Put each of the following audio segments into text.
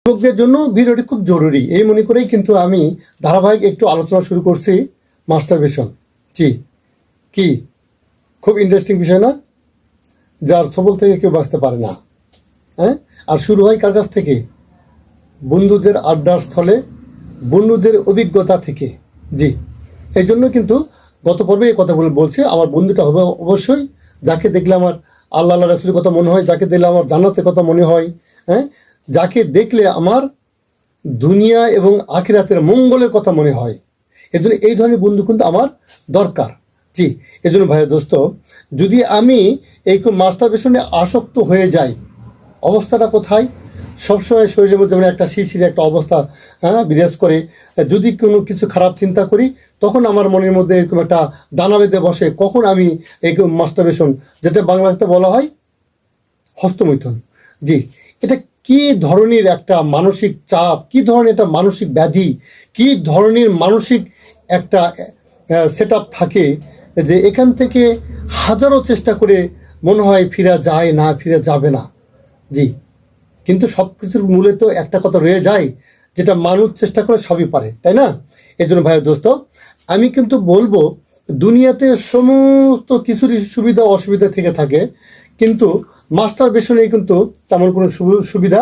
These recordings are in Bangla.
যুবকদের জন্য ভিডিওটি খুব জরুরি এই মনে করেই কিন্তু আমি ধারাবাহিক একটু আলোচনা শুরু করছি মাস্টারবেশন। কি খুব ইন্টারেস্টিং বিষয় না? যার ছবল থেকে কেউ বাঁচতে পারে না। হ্যাঁ, আর শুরু হয় কার কাছ থেকে? বন্ধুদের আড্ডার স্থলে, বন্ধুদের অভিজ্ঞতা থেকে। এই জন্য কিন্তু গত পর্বে এই কথাগুলো বলছে। আমার বন্ধুটা হবে অবশ্যই যাকে দেখলে আমার আল্লাহ রাসূলের কথা মনে হয়, যাকে দেখলে আমার জান্নাতের কথা মনে হয়, হ্যাঁ, যাকে দেখলে আমার দুনিয়া এবং আখিরাতের মঙ্গলের কথা মনে হয়। এজন্য এই ধরনের বন্ধু কিন্তু আমার দরকার। এজন্য ভাই দোস্ত, যদি আমি এই মাস্টারবেশনে আসক্ত হয়ে যাই, অবস্থাটা কোথায়? সবসময় শরীরের মধ্যে যেমন একটা শিরশিরে একটা অবস্থা বিরাজ করে। যদি কোনো কিছু খারাপ চিন্তা করি তখন আমার মনের মধ্যে এরকম একটা দানা বেঁধে বসে, কখন আমি এই মাস্টারবেশন, যেটা বাংলাতে বলা হয় হস্তমৈথুন। এটা কি ধরনের একটা মানসিক চাপ, কি ধরনের একটা মানসিক ব্যাধি, কি ধরনের মানসিক একটা সেট আপ থাকে যে এখান থেকে হাজারো চেষ্টা করে মনে হয় ফিরা যায় না, ফিরে যাবে না। কিন্তু সব কিছুর মূলে তো একটা কথা রয়ে যায়, যেটা মানুষ চেষ্টা করে সবই পারে, তাই না? এই জন্য ভাই দোস্ত, আমি কিন্তু বলবো দুনিয়াতে সমস্ত কিছুরই সুবিধা অসুবিধা থেকে থাকে, কিন্তু মাস্টারবেশনে কিন্তু তেমন কোনো সুবিধা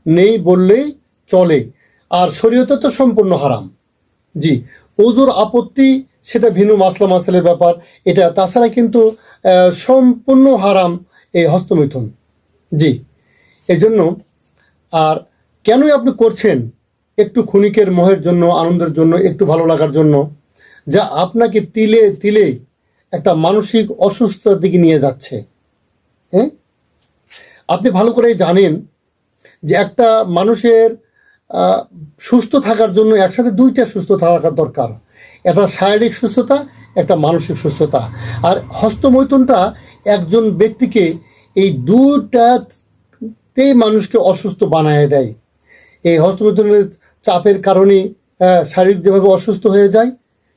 নেই বললেই চলে। আর শরীয়তে তো সম্পূর্ণ হারাম। ওজোর আপত্তি সেটা ভিন্ন মাসলা মাসালের ব্যাপার এটা। তাছাড়া কিন্তু সম্পূর্ণ হারাম এই হস্তমৈথুন। এই জন্য আর কেনই আপনি করছেন? একটু ক্ষণিকের মোহের জন্য, আনন্দের জন্য, একটু ভালো লাগার জন্য, যা আপনাকে তিলে তিলে একটা মানসিক অসুস্থতার দিকে নিয়ে যাচ্ছে। হ্যাঁ, আপনি ভালো করে জানেন যে একটা মানুষের সুস্থ থাকার জন্য একসাথে দুইটা সুস্থ থাকা দরকার, একটা শারীরিক সুস্থতা, একটা মানসিক সুস্থতা। আর হস্তমৈথুনটা একজন ব্যক্তিকে এই দুটাতেই মানুষকে অসুস্থ বানায় দেয়। এই হস্তমৈথুনের চাপের কারণে শারীরিক যেভাবে অসুস্থ হয়ে যায়,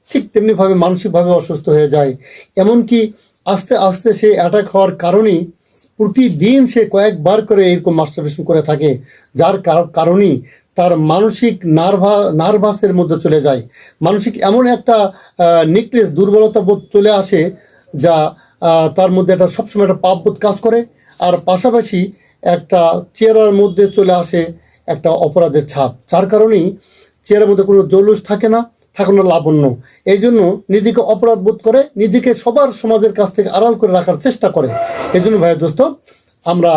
ঠিক তেমনিভাবে মানসিকভাবে অসুস্থ হয়ে যায়। এমনকি আস্তে আস্তে সে অ্যাটাক হওয়ার কারণেই প্রতিদিন সে কয়েকবার করে এরকম মাস্টারবেশন করে থাকে, যার কারণেই তার মানসিক নার্ভাসের মধ্যে চলে যায়। মানসিক এমন একটা নিকনেস, দুর্বলতা বোধ চলে আসে, যা তার মধ্যে একটা সবসময় একটা পাপবোধ কাজ করে। আর পাশাপাশি একটা চেহারার মধ্যে চলে আসে একটা অপরাধের ছাপ, যার কারণেই চেহারার মধ্যে কোনো জৌলুস থাকে না, থাকে না লাবণ্য। এই জন্য নিজেকে অপরাধ বোধ করে, নিজেকে সবার সমাজের কাছ থেকে আড়াল করে রাখার চেষ্টা করে। এই জন্য ভাই দোস্ত, আমরা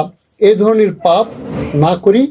এই ধরনের পাপ না করি,